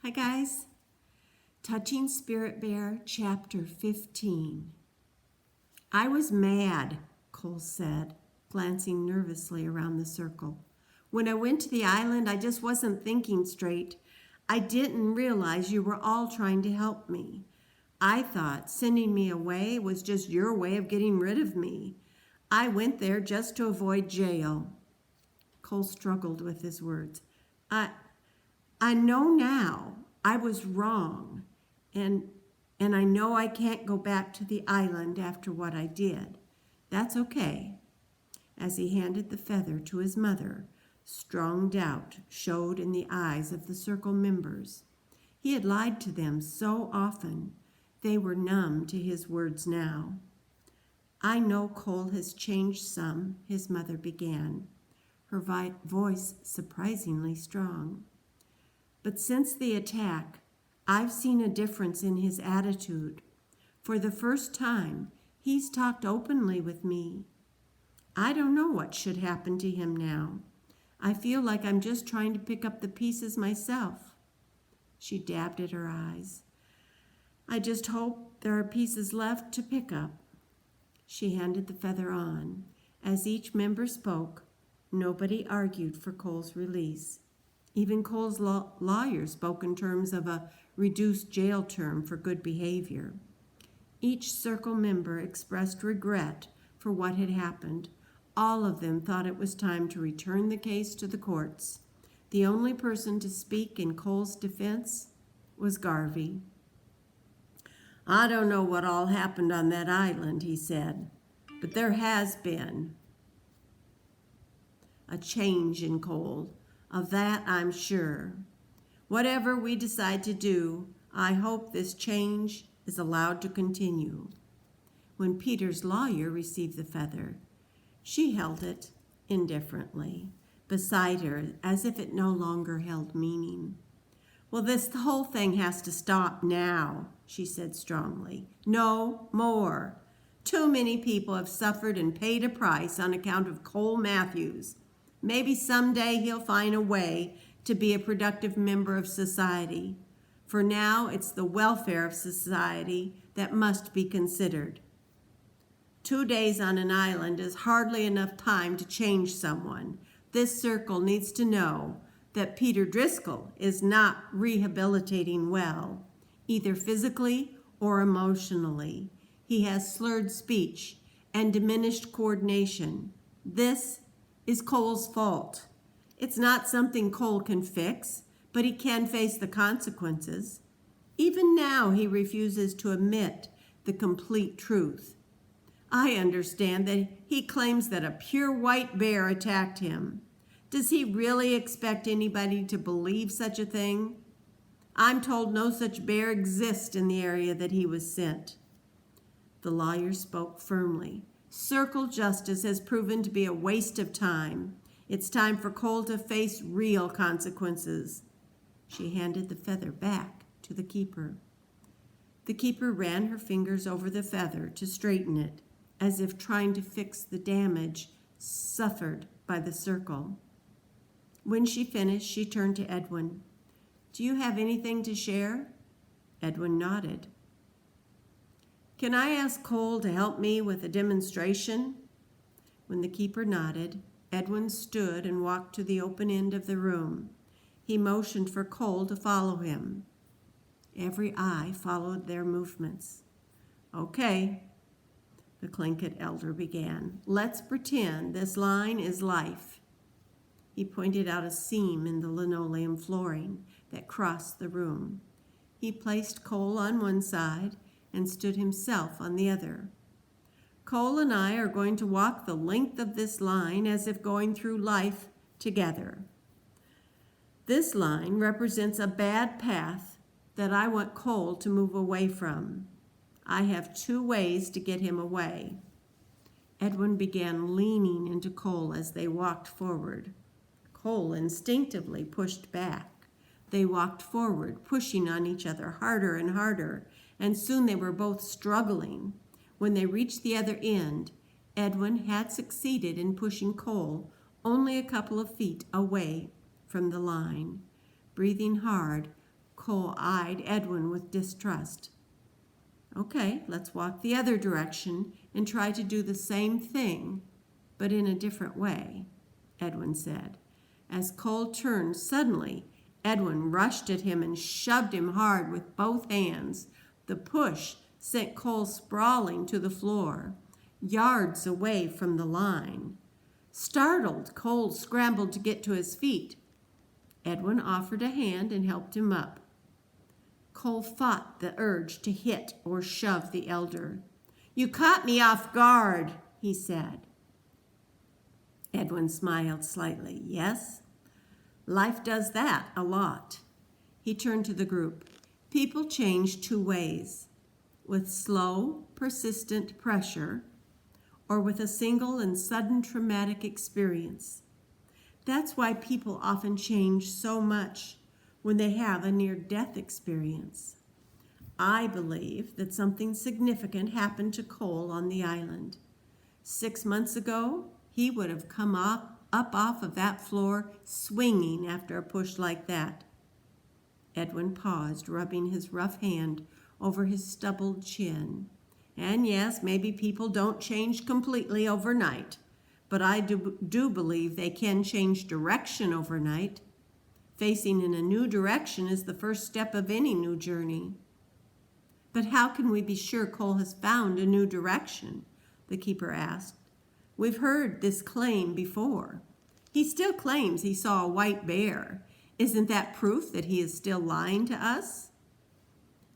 Hi guys. Touching Spirit Bear, Chapter 15. I was mad, Cole said, glancing nervously around the circle. When I went to the island, I just wasn't thinking straight. I didn't realize you were all trying to help me. I thought sending me away was just your way of getting rid of me. I went there just to avoid jail. Cole struggled with his words. I know now I was wrong, and I know I can't go back to the island after what I did. That's okay. As he handed the feather to his mother, strong doubt showed in the eyes of the circle members. He had lied to them so often, they were numb to his words now. I know Cole has changed some, his mother began, her voice surprisingly strong. But since the attack, I've seen a difference in his attitude. For the first time, he's talked openly with me. I don't know what should happen to him now. I feel like I'm just trying to pick up the pieces myself. She dabbed at her eyes. I just hope there are pieces left to pick up. She handed the feather on. As each member spoke, nobody argued for Cole's release. Even Cole's lawyer spoke in terms of a reduced jail term for good behavior. Each circle member expressed regret for what had happened. All of them thought it was time to return the case to the courts. The only person to speak in Cole's defense was Garvey. I don't know what all happened on that island, he said, but there has been a change in Cole. Of that, I'm sure. Whatever we decide to do, I hope this change is allowed to continue. When Peter's lawyer received the feather, she held it indifferently beside her as if it no longer held meaning. Well, this whole thing has to stop now, she said strongly. No more. Too many people have suffered and paid a price on account of Cole Matthews. Maybe someday he'll find a way to be a productive member of society. For now, it's the welfare of society that must be considered. 2 days on an island is hardly enough time to change someone. This circle needs to know that Peter Driscoll is not rehabilitating well, either physically or emotionally. He has slurred speech and diminished coordination. This is Cole's fault. It's not something Cole can fix, but he can face the consequences. Even now, he refuses to admit the complete truth. I understand that he claims that a pure white bear attacked him. Does he really expect anybody to believe such a thing? I'm told no such bear exists in the area that he was sent. The lawyer spoke firmly. Circle justice has proven to be a waste of time. It's time for Cole to face real consequences. She handed the feather back to the keeper. The keeper ran her fingers over the feather to straighten it, as if trying to fix the damage suffered by the circle. When she finished, she turned to Edwin. Do you have anything to share? Edwin nodded. Can I ask Cole to help me with a demonstration? When the keeper nodded, Edwin stood and walked to the open end of the room. He motioned for Cole to follow him. Every eye followed their movements. Okay, the Tlingit elder began. Let's pretend this line is life. He pointed out a seam in the linoleum flooring that crossed the room. He placed Cole on one side and stood himself on the other. Cole and I are going to walk the length of this line as if going through life together. This line represents a bad path that I want Cole to move away from. I have 2 ways to get him away. Edwin began leaning into Cole as they walked forward. Cole instinctively pushed back. They walked forward, pushing on each other harder and harder, and soon they were both struggling. When they reached the other end, Edwin had succeeded in pushing Cole only a couple of feet away from the line. Breathing hard, Cole eyed Edwin with distrust. Okay, let's walk the other direction and try to do the same thing, but in a different way, Edwin said. As Cole turned suddenly, Edwin rushed at him and shoved him hard with both hands. The push sent Cole sprawling to the floor, yards away from the line. Startled, Cole scrambled to get to his feet. Edwin offered a hand and helped him up. Cole fought the urge to hit or shove the elder. "You caught me off guard," he said. Edwin smiled slightly. "Yes, life does that a lot." He turned to the group. "People change two ways, with slow, persistent pressure, or with a single and sudden traumatic experience. That's why people often change so much when they have a near-death experience. I believe that something significant happened to Cole on the island. 6 months ago, he would have come up off of that floor swinging after a push like that." Edwin paused, rubbing his rough hand over his stubbled chin. "And yes, maybe people don't change completely overnight, but I do believe they can change direction overnight. Facing in a new direction is the first step of any new journey." "But how can we be sure Cole has found a new direction?" the keeper asked. "We've heard this claim before. He still claims he saw a white bear. Isn't that proof that he is still lying to us?"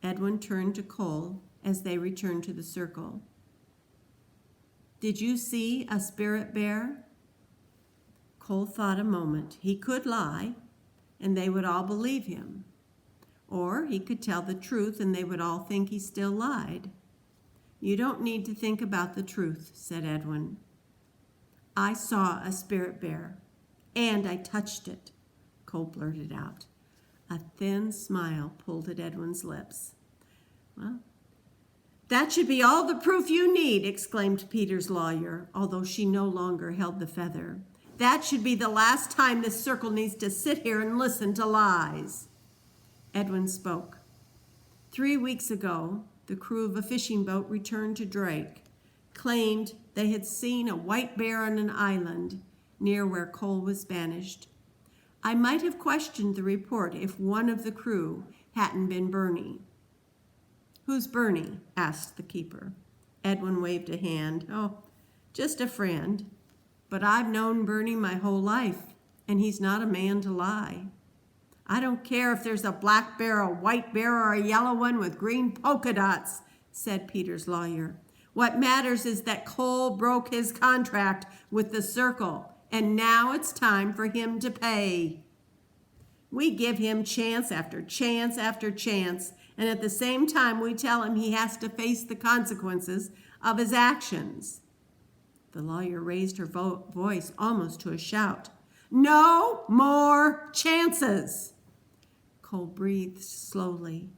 Edwin turned to Cole as they returned to the circle. "Did you see a spirit bear?" Cole thought a moment. He could lie, and they would all believe him. Or he could tell the truth, and they would all think he still lied. "You don't need to think about the truth," said Edwin. "I saw a spirit bear, and I touched it," Cole blurted out. A thin smile pulled at Edwin's lips. "Well, that should be all the proof you need," exclaimed Peter's lawyer, although she no longer held the feather. "That should be the last time this circle needs to sit here and listen to lies." Edwin spoke. 3 weeks ago, the crew of a fishing boat returned to Drake, claimed they had seen a white bear on an island near where Cole was banished. I might have questioned the report if one of the crew hadn't been Bernie. "Who's Bernie?" asked the keeper. Edwin waved a hand. "Oh, just a friend. But I've known Bernie my whole life, and he's not a man to lie. I don't care if there's a black bear, a white bear, or a yellow one with green polka dots," said Peter's lawyer. "What matters is that Cole broke his contract with the circle, and now it's time for him to pay. We give him chance after chance after chance, and at the same time we tell him he has to face the consequences of his actions." The lawyer raised her voice almost to a shout. "No more chances!" Cole breathed slowly.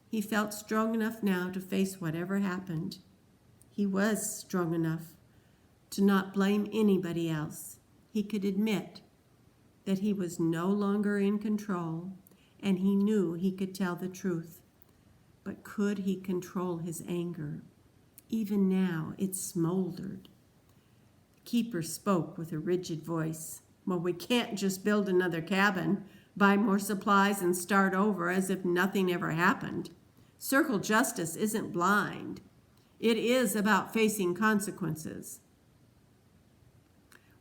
He felt strong enough now to face whatever happened. He was strong enough to not blame anybody else. He could admit that he was no longer in control, and he knew he could tell the truth. But could he control his anger? Even now it smoldered. The keeper spoke with a rigid voice. "Well, we can't just build another cabin, buy more supplies, and start over as if nothing ever happened. Circle justice isn't blind. It is about facing consequences."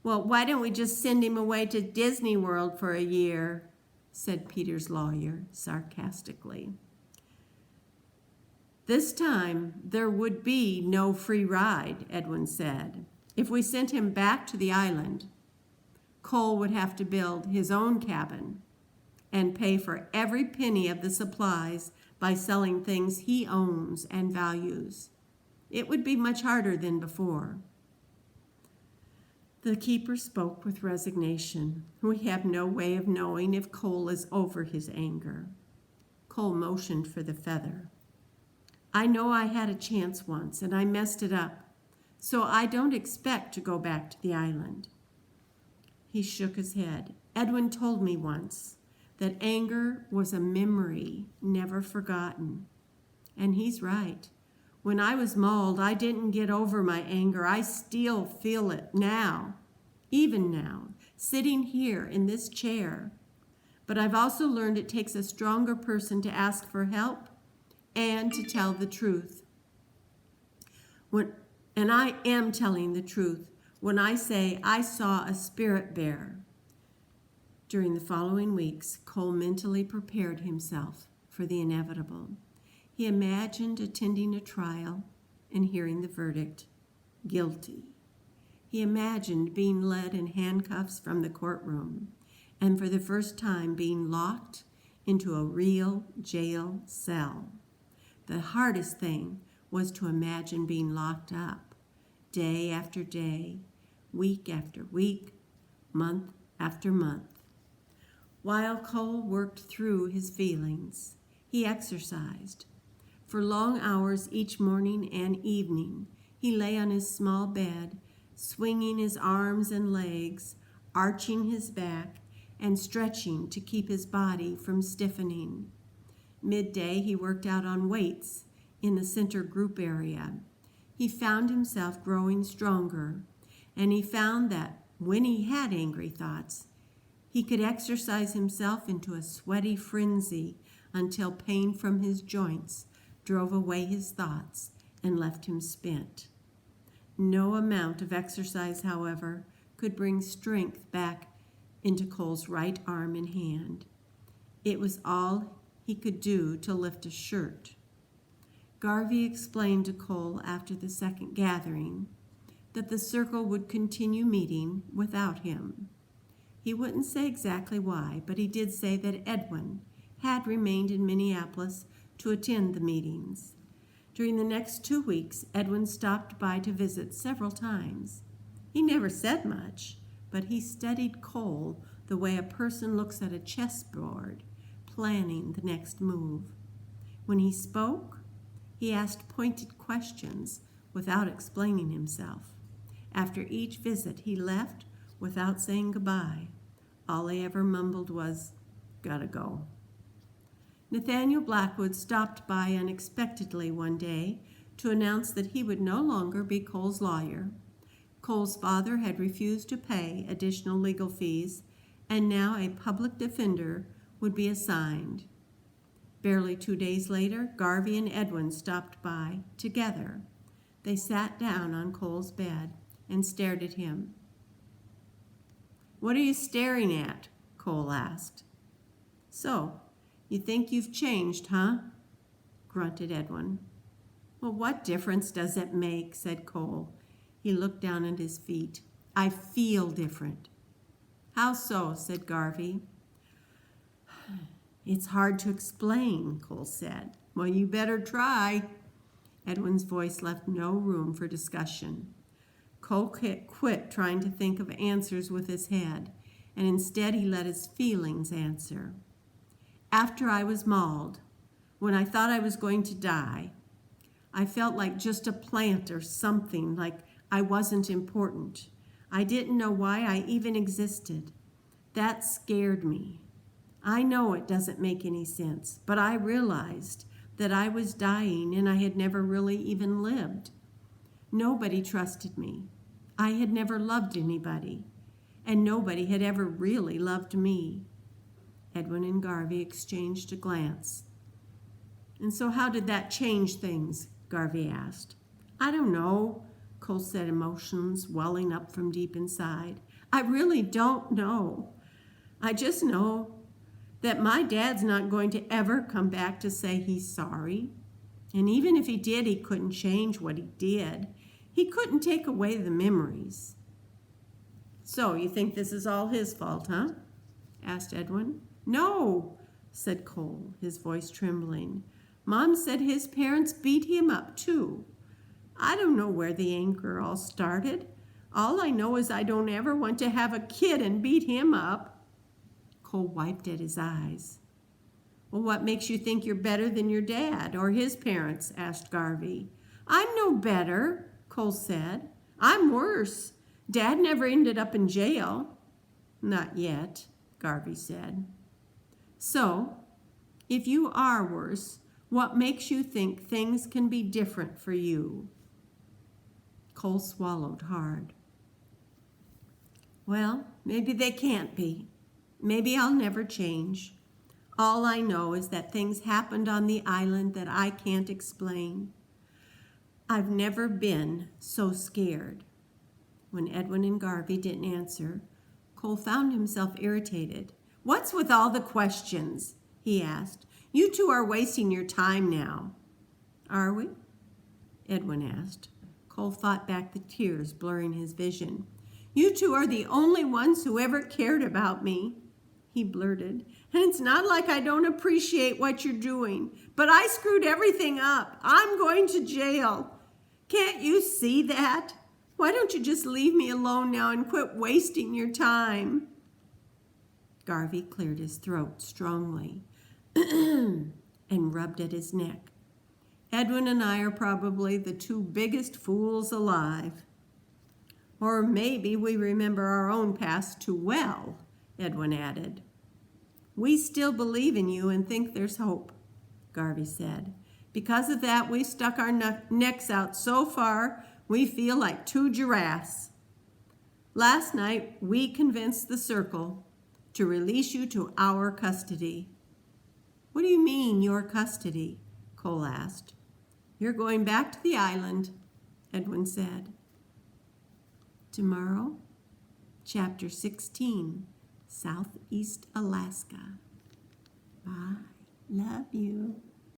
"Well, why don't we just send him away to Disney World for a year?" said Peter's lawyer sarcastically. "This time there would be no free ride," Edwin said. "If we sent him back to the island, Cole would have to build his own cabin and pay for every penny of the supplies by selling things he owns and values. It would be much harder than before." The keeper spoke with resignation. "We have no way of knowing if Cole is over his anger." Cole motioned for the feather. "I know I had a chance once, and I messed it up, so I don't expect to go back to the island." He shook his head. "Edwin told me once that anger was a memory never forgotten. And he's right. When I was mauled, I didn't get over my anger. I still feel it now, even now, sitting here in this chair. But I've also learned it takes a stronger person to ask for help and to tell the truth. And I am telling the truth when I say I saw a spirit bear. During the following weeks, Cole mentally prepared himself for the inevitable. He imagined attending a trial and hearing the verdict, guilty. He imagined being led in handcuffs from the courtroom and for the first time being locked into a real jail cell. The hardest thing was to imagine being locked up day after day, week after week, month after month. While Cole worked through his feelings, he exercised. For long hours each morning and evening, he lay on his small bed, swinging his arms and legs, arching his back, and stretching to keep his body from stiffening. Midday, he worked out on weights in the center group area. He found himself growing stronger, and he found that when he had angry thoughts, he could exercise himself into a sweaty frenzy until pain from his joints drove away his thoughts and left him spent. No amount of exercise, however, could bring strength back into Cole's right arm and hand. It was all he could do to lift a shirt. Garvey explained to Cole after the second gathering that the circle would continue meeting without him. He wouldn't say exactly why, but he did say that Edwin had remained in Minneapolis to attend the meetings. During the next 2 weeks, Edwin stopped by to visit several times. He never said much, but he studied Cole the way a person looks at a chessboard, planning the next move. When he spoke, he asked pointed questions without explaining himself. After each visit, he left without saying goodbye. All he ever mumbled was, "Gotta go." Nathaniel Blackwood stopped by unexpectedly one day to announce that he would no longer be Cole's lawyer. Cole's father had refused to pay additional legal fees, and now a public defender would be assigned. Barely 2 days later, Garvey and Edwin stopped by together. They sat down on Cole's bed and stared at him. "What are you staring at?" Cole asked. "So, you think you've changed, huh?" grunted Edwin. "Well, what difference does it make?" said Cole. He looked down at his feet. "I feel different." "How so?" said Garvey. "It's hard to explain," Cole said. "Well, you better try." Edwin's voice left no room for discussion. Cole quit trying to think of answers with his head, and instead he let his feelings answer. "After I was mauled, when I thought I was going to die, I felt like just a plant or something, like I wasn't important. I didn't know why I even existed. That scared me. I know it doesn't make any sense, but I realized that I was dying and I had never really even lived. Nobody trusted me. I had never loved anybody, and nobody had ever really loved me." Edwin and Garvey exchanged a glance. "And so how did that change things?" Garvey asked. "I don't know," Cole said, emotions welling up from deep inside. "I really don't know. I just know that my dad's not going to ever come back to say he's sorry. And even if he did, he couldn't change what he did. He couldn't take away the memories." "So you think this is all his fault, huh?" asked Edwin. "No," said Cole, his voice trembling. "Mom said his parents beat him up too. I don't know where the anger all started. All I know is I don't ever want to have a kid and beat him up." Cole wiped at his eyes. "Well, what makes you think you're better than your dad or his parents?" asked Garvey. "I'm no better," Cole said. "I'm worse. Dad never ended up in jail." "Not yet," Garvey said. So, if you are worse, what makes you think things can be different for you? Cole swallowed hard. Well, maybe they can't be. Maybe I'll never change. All I know is that things happened on the island that I can't explain. I've never been so scared. When Edwin and Garvey didn't answer, Cole found himself irritated. What's with all the questions? He asked. You two are wasting your time now. Are we? Edwin asked. Cole fought back the tears, blurring his vision. You two are the only ones who ever cared about me, he blurted. And it's not like I don't appreciate what you're doing, but I screwed everything up. I'm going to jail. Can't you see that? Why don't you just leave me alone now and quit wasting your time? Garvey cleared his throat strongly and rubbed at his neck. Edwin and I are probably the two biggest fools alive. Or maybe we remember our own past too well, Edwin added. We still believe in you and think there's hope, Garvey said. Because of that, we stuck our necks out so far we feel like two giraffes. Last night, we convinced the Circle to release you to our custody. What do you mean, your custody? Cole asked. You're going back to the island, Edwin said. Tomorrow, Chapter 16, Southeast Alaska. Bye. Love you.